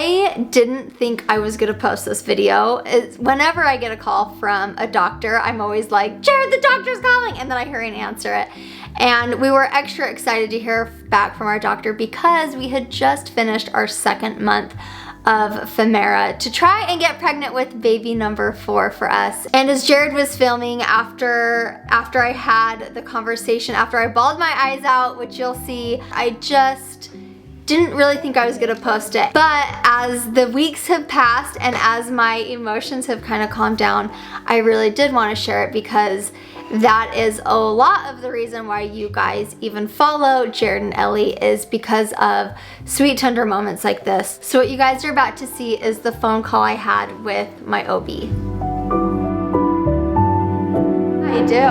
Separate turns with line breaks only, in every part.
I didn't think I was gonna post this video. Whenever I get a call from a doctor, I'm always like, Jared, the doctor's calling, and then I hurry and answer it. And we were extra excited to hear back from our doctor because we had just finished our 2nd month of Femara to try and get pregnant with baby number 4 for us. And as Jared was filming, after I had the conversation, after I bawled my eyes out, which you'll see, I just didn't really think I was gonna post it. But as the weeks have passed and as my emotions have kind of calmed down, I really did want to share it because that is a lot of the reason why you guys even follow Jared and Ellie, is because of sweet, tender moments like this. So what you guys are about to see is the phone call I had with my OB. How you do?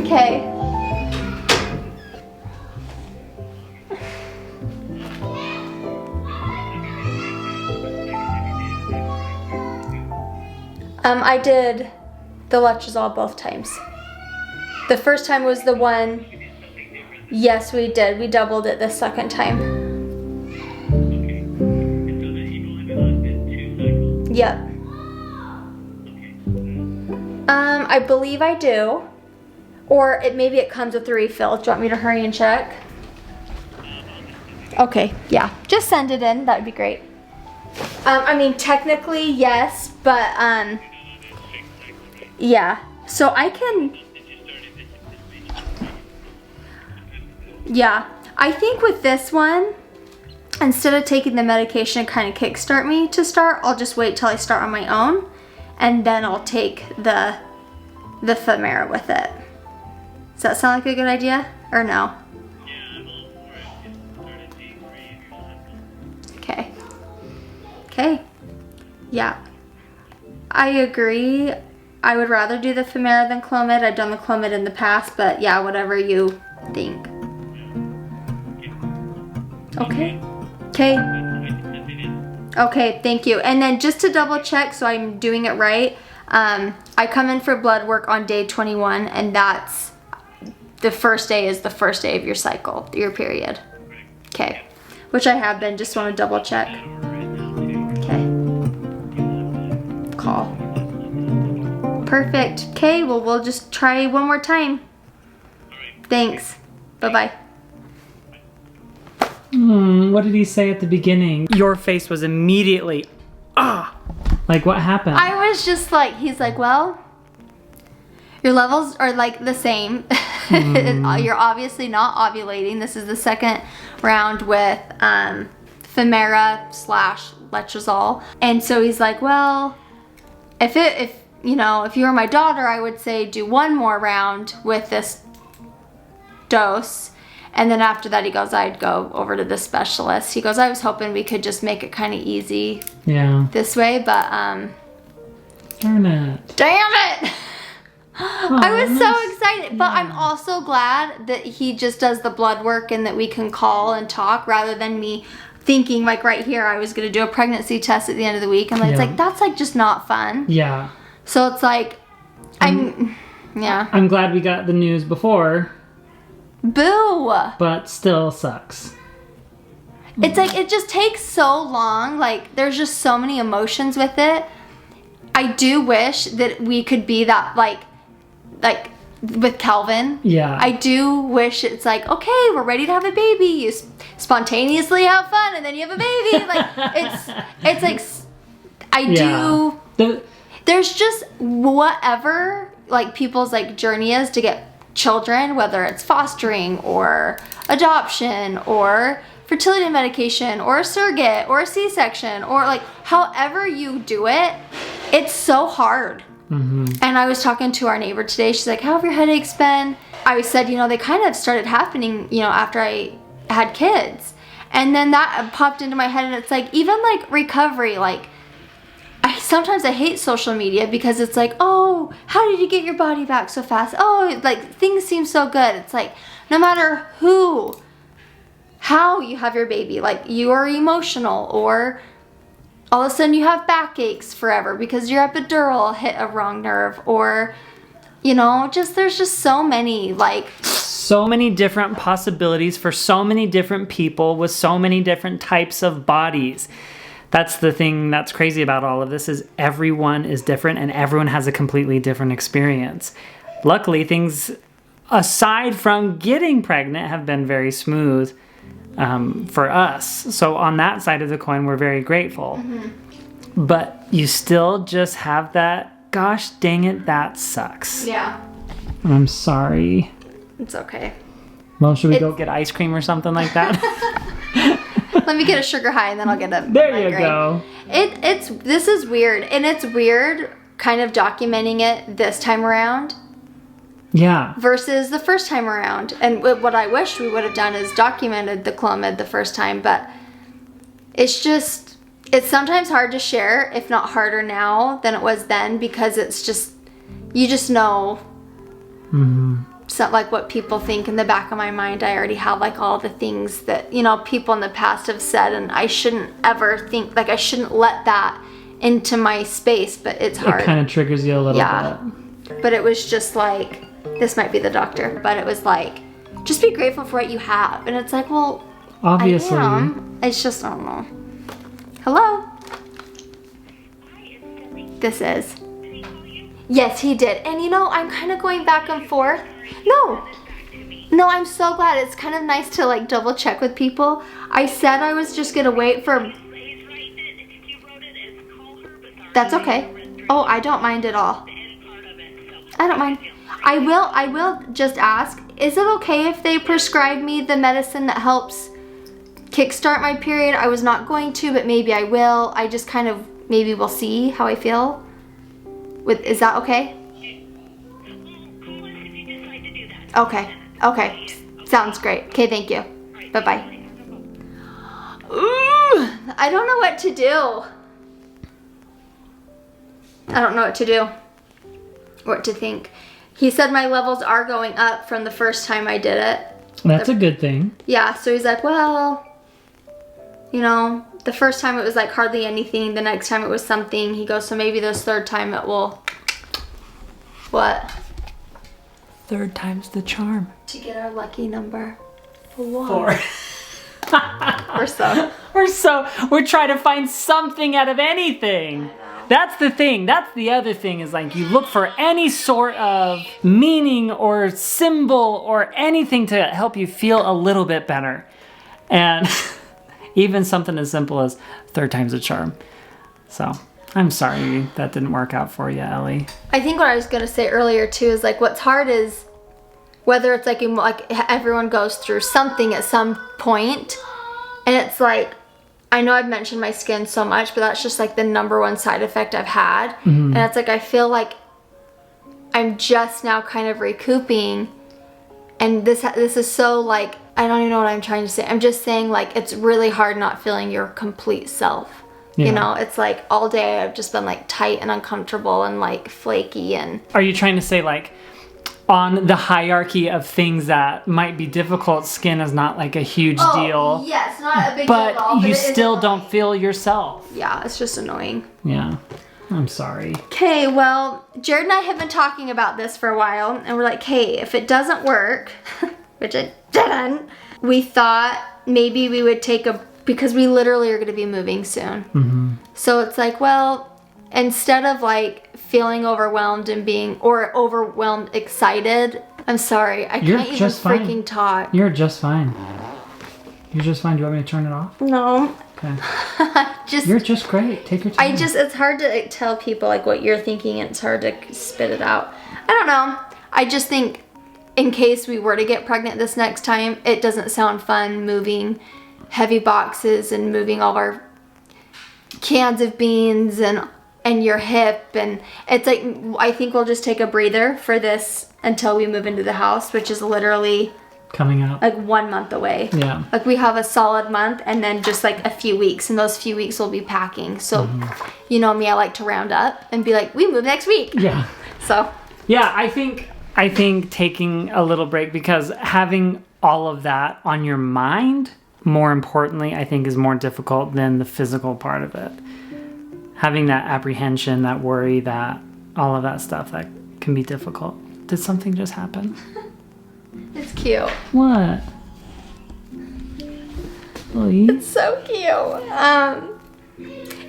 Okay. I did the letrozole both times. The first time was the one, yes we did, we doubled it the second time. Yep. I believe I do. Or maybe it comes with the refill. Do you want me to hurry and check? Okay, yeah, just send it in, that would be great. I mean, technically, yes, but, yeah. So I can, yeah. I think with this one, instead of taking the medication to kind of kickstart me to start, I'll just wait till I start on my own, and then I'll take the Femara with it. Does that sound like a good idea, or no? Okay. Okay. Yeah. I agree. I would rather do the Femara than Clomid. I've done the Clomid in the past, but yeah, whatever you think. Okay. Okay. Okay, thank you. And then just to double check so I'm doing it right, I come in for blood work on day 21, and that's the first day is the first day of your cycle, your period. Okay. Which I have been, just want to double check. Okay. Call. Perfect. Okay, well, we'll just try one more time. Thanks. Bye-bye.
What did he say at the beginning? Your face was immediately, like what happened?
I was just like, he's like, well, your levels are like the same. You're obviously not ovulating. This is the 2nd round with Femara / letrozole. And so he's like, well, if you know, if you were my daughter, I would say do one more round with this dose. And then after that, he goes, I'd go over to the specialist. He goes, I was hoping we could just make it kind of easy this way, but
Darn it.
Damn it! I was so excited, but I'm also glad that he just does the blood work and that we can call and talk rather than me thinking like right here I was gonna do a pregnancy test at the end of the week, and it's like that's like just not fun.
Yeah.
So it's like I'm
glad we got the news before.
Boo!
But still sucks.
It's like it just takes so long. Like there's just so many emotions with it. I do wish that we could be that like with Calvin. Yeah. I do wish it's like, okay, we're ready to have a baby. You spontaneously have fun and then you have a baby. Like it's like there's just whatever like people's like journey is to get children, whether it's fostering or adoption or fertility medication or a surrogate or a C-section or like however you do it, it's so hard. And I was talking to our neighbor today. She's like, how have your headaches been? I said, you know, they kind of started happening, you know, after I had kids. And then that popped into my head, and it's like, even like recovery, like sometimes I hate social media because it's like, oh, how did you get your body back so fast? Oh, like things seem so good. It's like, no matter how you have your baby, like you are emotional, or all of a sudden you have backaches forever because your epidural hit a wrong nerve, or, you know, just there's just so many like
so many different possibilities for so many different people with so many different types of bodies. That's the thing that's crazy about all of this is everyone is different and everyone has a completely different experience. Luckily, things aside from getting pregnant have been very smooth for us. So on that side of the coin, we're very grateful. Mm-hmm. But you still just have that, gosh dang it, that sucks.
Yeah.
I'm sorry.
It's okay.
Well, should we go get ice cream or something like that?
Let me get a sugar high and then I'll get a
There
migraine.
You go.
This is weird. And it's weird kind of documenting it this time around.
Yeah.
Versus the first time around. And what I wish we would have done is documented the Clomid the first time. But it's sometimes hard to share, if not harder now than it was then. Because it's just, you just know.
Mm-hmm.
So, like what people think. In the back of my mind, I already have like all the things that, you know, people in the past have said, and I shouldn't ever think, like I shouldn't let that into my space, but it's hard.
It kind of triggers you a little bit.
But it was just like, this might be the doctor, but it was like, just be grateful for what you have. And it's like, well,
obviously.
I am. It's just, I don't know. Hello? This is. Yes, he did. And you know, I'm kind of going back and forth. No, I'm so glad. It's kind of nice to like double check with people. I said I was just gonna wait for. That's okay. Oh, I don't mind at all. I don't mind. I will just ask, is it okay if they prescribe me the medicine that helps kickstart my period? I was not going to, but maybe I will. I just kind of, maybe we'll see how I feel. Is that okay? Okay. Sounds great. Okay, thank you. Bye-bye. Ooh, I don't know what to do. I don't know what to do. What to think. He said my levels are going up from the first time I did it.
That's a good thing.
Yeah, so he's like, well, you know, the first time it was like hardly anything. The next time it was something. He goes, so maybe this third time it will. What?
Third time's the charm.
To get our lucky number. 4.
We're trying to find something out of anything. That's the thing. That's the other thing is like you look for any sort of meaning or symbol or anything to help you feel a little bit better. And even something as simple as third time's a charm. So I'm sorry that didn't work out for you, Ellie.
I think what I was going to say earlier too is like what's hard is whether it's like everyone goes through something at some point, and it's like, I know I've mentioned my skin so much, but that's just like the number one side effect I've had. Mm-hmm. And it's like I feel like I'm just now kind of recouping, and this is so like, I don't even know what I'm trying to say. I'm just saying like it's really hard not feeling your complete self. Yeah. You know, it's like all day I've just been like tight and uncomfortable and like flaky. And
are you trying to say like on the hierarchy of things that might be difficult, skin is not like a huge deal?
Yes, not a big
but
deal at all.
But you still don't feel yourself.
Yeah, it's just annoying.
Yeah, I'm sorry.
Okay, well, Jared and I have been talking about this for a while, and we're like, hey, if it doesn't work, which it didn't, we thought maybe we would take because we literally are going to be moving soon. Mm-hmm. So it's like, well, instead of like feeling overwhelmed and being, or overwhelmed, excited, I'm sorry, I can't even freaking talk.
You're just fine. You're just fine. Do you want me to turn it off?
No.
Okay. You're just great. Take your time.
It's hard to tell people like what you're thinking, and it's hard to spit it out. I don't know. I just think in case we were to get pregnant this next time, it doesn't sound fun moving heavy boxes and moving all our cans of beans and your hip, and it's like, I think we'll just take a breather for this until we move into the house, which is literally
coming up
like 1 month away.
Yeah, like
we have a solid month and then just like a few weeks, and those few weeks we'll be packing. So you know me, I like to round up and be like, we move next week.
Yeah.
So
yeah, I think taking a little break, because having all of that on your mind, more importantly, I think is more difficult than the physical part of it. Having that apprehension, that worry, that all of that stuff, that can be difficult. Did something just happen?
It's cute.
What? Ellie?
It's so cute.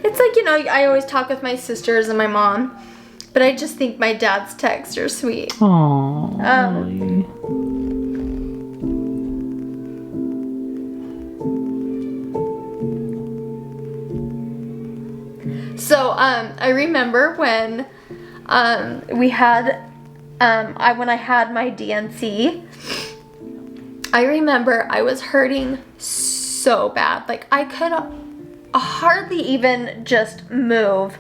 It's like, you know, I always talk with my sisters and my mom, but I just think my dad's texts are sweet.
Aww, Ellie.
So, I remember when we had, when I had my DNC, I remember I was hurting so bad. Like, I could hardly even just move.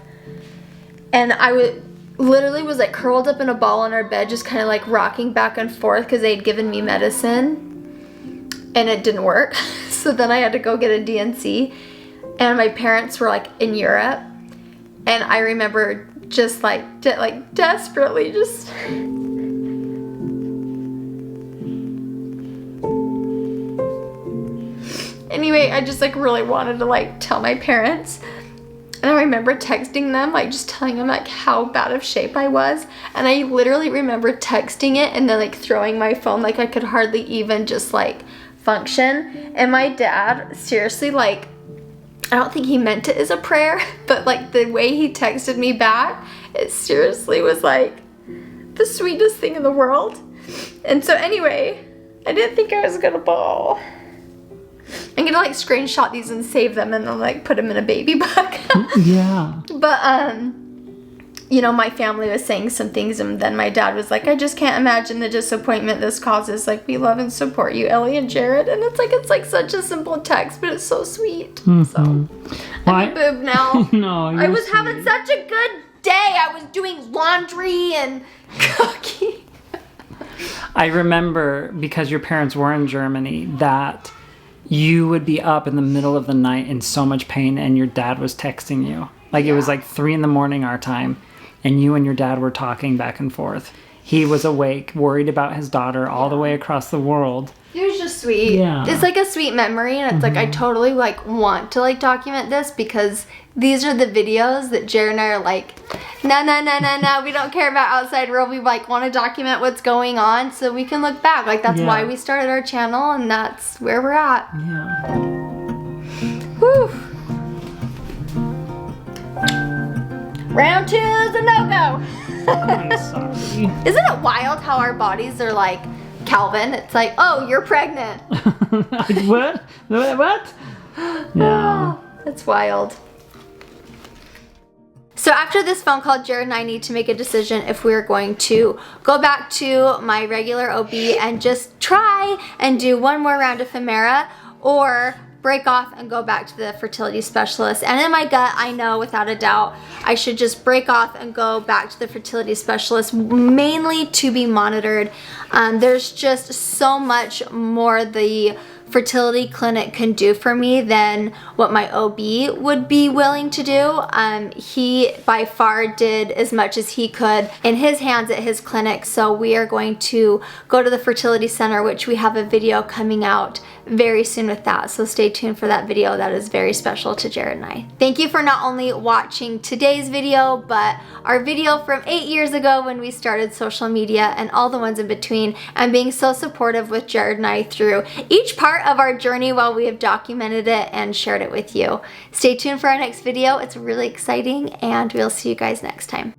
And I literally was like curled up in a ball on our bed, just kind of like rocking back and forth because they'd given me medicine and it didn't work. So then I had to go get a DNC, and my parents were like in Europe. And I remember just like desperately just anyway, I just like really wanted to like tell my parents. And I remember texting them, like just telling them like how bad of shape I was. And I literally remember texting it and then like throwing my phone, like I could hardly even just like function. And my dad, seriously, like, I don't think he meant it as a prayer, but like the way he texted me back, it seriously was like the sweetest thing in the world. And so anyway, I didn't think I was gonna bawl. I'm gonna like screenshot these and save them and then like put them in a baby book.
Yeah.
But you know, my family was saying some things, and then my dad was like, I just can't imagine the disappointment this causes. Like, we love and support you, Ellie and Jared. And it's like such a simple text, but it's so sweet.
Mm-hmm.
So I'm a boob now.
No,
I was having such a good day. I was doing laundry and cooking.
I remember, because your parents were in Germany, that you would be up in the middle of the night in so much pain, and your dad was texting you. Like, it was like 3 a.m. our time, and you and your dad were talking back and forth. He was awake, worried about his daughter all the way across the world.
It was just sweet.
Yeah.
It's like a sweet memory, and it's like I totally like want to like document this, because these are the videos that Jared and I are like, no, we don't care about outside world. We like want to document what's going on so we can look back. Like, that's why we started our channel, and that's where we're at.
Yeah.
Whew. Round 2 is a no-go.
I'm sorry.
Isn't it wild how our bodies are like Calvin? It's like, oh, you're pregnant.
What? What? Yeah.
That's wild. So after this phone call, Jared and I need to make a decision if we're going to go back to my regular OB and just try and do one more round of Femara, or break off and go back to the fertility specialist. And in my gut, I know without a doubt, I should just break off and go back to the fertility specialist, mainly to be monitored. There's just so much more the fertility clinic can do for me than what my OB would be willing to do. He by far did as much as he could in his hands at his clinic. So we are going to go to the fertility center, which we have a video coming out very soon with that. So stay tuned for that video. That is very special to Jared and I. Thank you for not only watching today's video, but our video from 8 years ago when we started social media, and all the ones in between, and being so supportive with Jared and I through each part of our journey while we have documented it and shared it with you. Stay tuned for our next video. It's really exciting, and we'll see you guys next time.